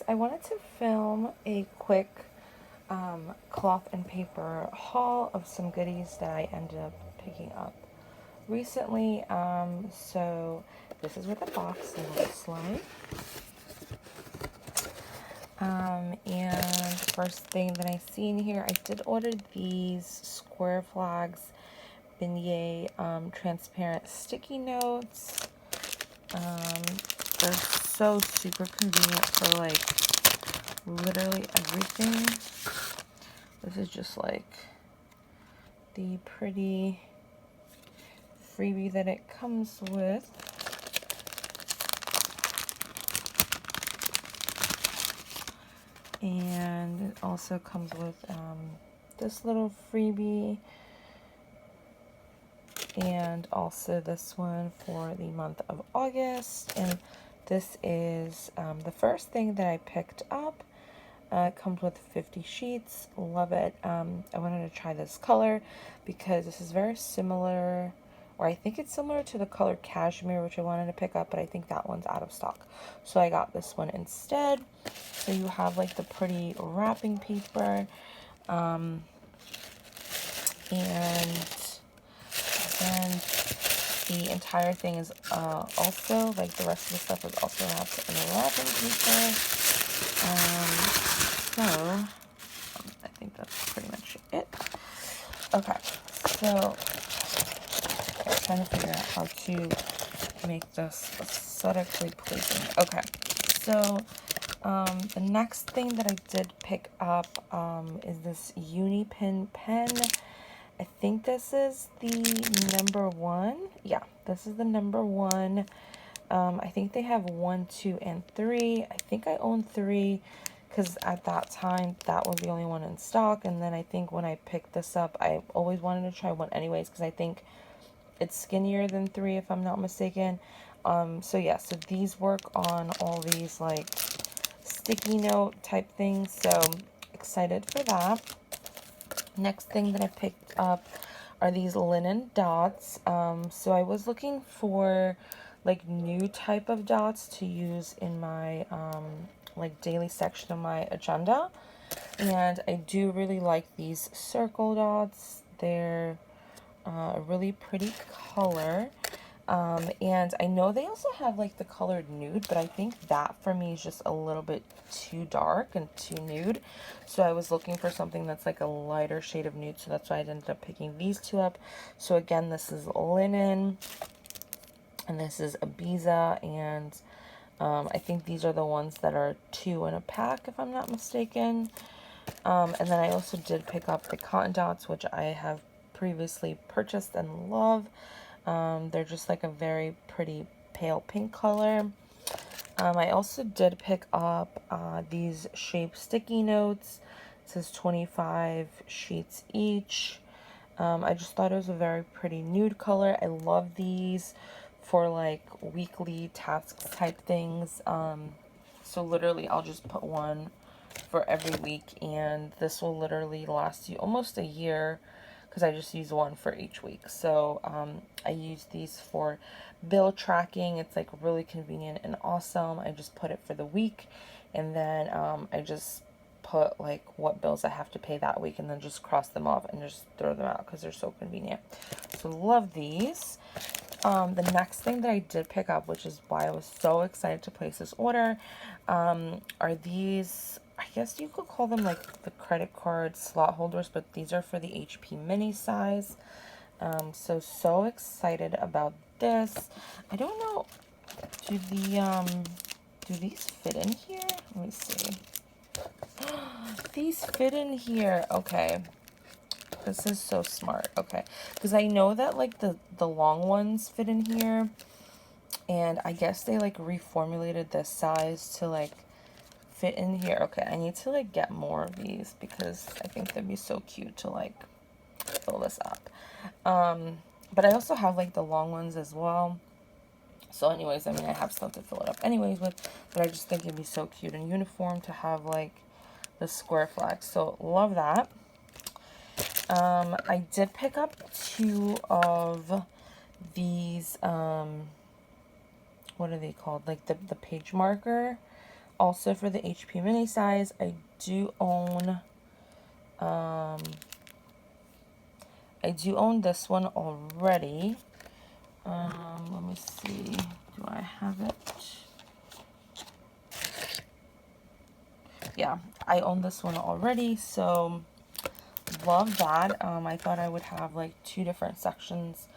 I wanted to film a quick cloth and paper haul of some goodies that I ended up picking up recently. So this is what the box looks like. And first thing that I see in here, I did order these Square Flags Beignet transparent sticky notes. They're so super convenient for like literally everything. This is just like the pretty freebie that it comes with. And it also comes with this little freebie and also this one for the month of August. And this is the first thing that I picked up. It comes with 50 sheets. Love it. I wanted to try this color because this is very similar, or I think it's similar to the color Cashmere, which I wanted to pick up, but I think that one's out of stock. So I got this one instead. So you have like the pretty wrapping paper. And then the entire thing is also, like the rest of the stuff is also wrapped in wrapping paper. So I think that's pretty much it. Okay, so I'm trying to figure out how to make this aesthetically pleasing. Okay, so the next thing that I did pick up is this Unipin pen. I think this is the number one. Yeah, this is the number one. I think they have 1, 2, and 3. I think I own 3 because at that time that was the only one in stock. And then I think when I picked this up, I always wanted to try 1 anyways because I think it's skinnier than 3 if I'm not mistaken. So yeah, so these work on all these like sticky note type things. So excited for that. Next thing that I picked up are these linen dots. So I was looking for like new type of dots to use in my like daily section of my agenda, and I do really like these circle dots. They're a really pretty color. And I know they also have like the colored nude, but I think that for me is just a little bit too dark and too nude. So I was looking for something that's like a lighter shade of nude. So that's why I ended up picking these two up. So again, this is linen and this is Ibiza. And I think these are the ones that are 2 in a pack, if I'm not mistaken. And then I also did pick up the cotton dots, which I have previously purchased and love. They're just like a very pretty pale pink color. I also did pick up these shape sticky notes. It says 25 sheets each. I just thought it was a very pretty nude color. I love these for like weekly tasks type things. So literally I'll just put one for every week, and this will literally last you almost a year because I just use one for each week. So I use these for bill tracking. It's like really convenient and awesome. I just put it for the week, and then I just put like what bills I have to pay that week, and then just cross them off and just throw them out because they're so convenient. So love these. The next thing that I did pick up, which is why I was so excited to place this order, are these, I guess you could call them like the credit card slot holders, but these are for the HP mini size. So excited about this. I don't know, do these fit in here? Let me see. These fit in here. Okay. This is so smart. Okay. Because I know that like the long ones fit in here. And I guess they like reformulated this size to like fit in here. Okay, I need to like get more of these because I think they'd be so cute to like fill this up. But I also have like the long ones as well. So anyways, I mean, I have stuff to fill it up anyways with, but I just think it'd be so cute and uniform to have like the square flags. So love that. I did pick up 2 of these, what are they called? Like the page marker Also for the HP mini size, I do own this one already. Let me see. Do I have it? Yeah, I own this one already, so love that. I thought I would have like 2 different sections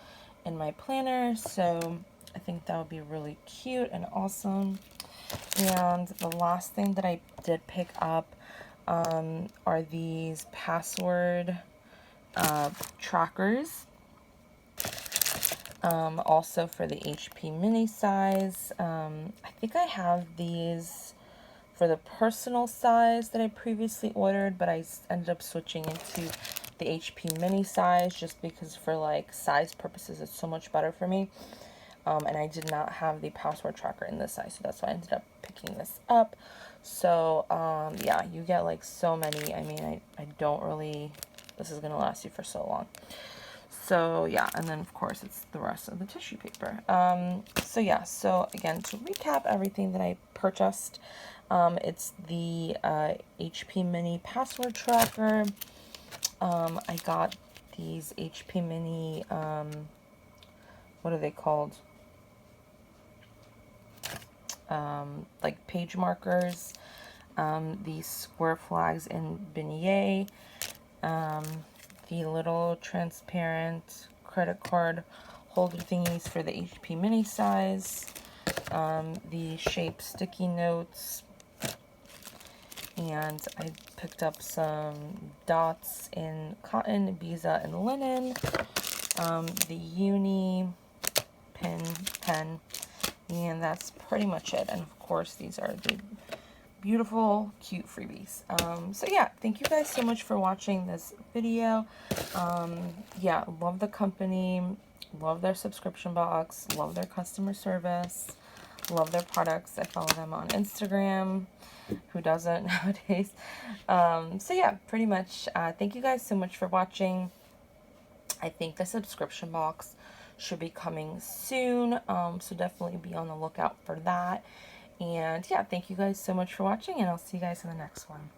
in my planner, so I think that would be really cute and awesome. And the last thing that I did pick up are these password trackers. Also for the HP mini size. I think I have these for the personal size that I previously ordered, but I ended up switching into the HP mini size just because for like size purposes it's so much better for me. And I did not have the password tracker in this size, so that's why I ended up picking this up. So yeah, you get like so many. I mean, I don't really, this is gonna last you for so long. So yeah, and then of course it's the rest of the tissue paper. So yeah, so again, to recap everything that I purchased, it's the HP mini password tracker. I got these HP mini, what are they called? Like page markers, these square flags in beignet, the little transparent credit card holder thingies for the HP mini size, the shape sticky notes, and I picked up some dots in cotton, Biza, and linen, the uni pen, and that's pretty much it. And of course these are the beautiful, cute freebies. So yeah, thank you guys so much for watching this video. Yeah, love the company, love their subscription box, love their customer service, love their products. I follow them on Instagram. Who doesn't nowadays? So yeah, pretty much. Thank you guys so much for watching. I think the subscription box should be coming soon, so definitely be on the lookout for that. And yeah, thank you guys so much for watching, and I'll see you guys in the next one.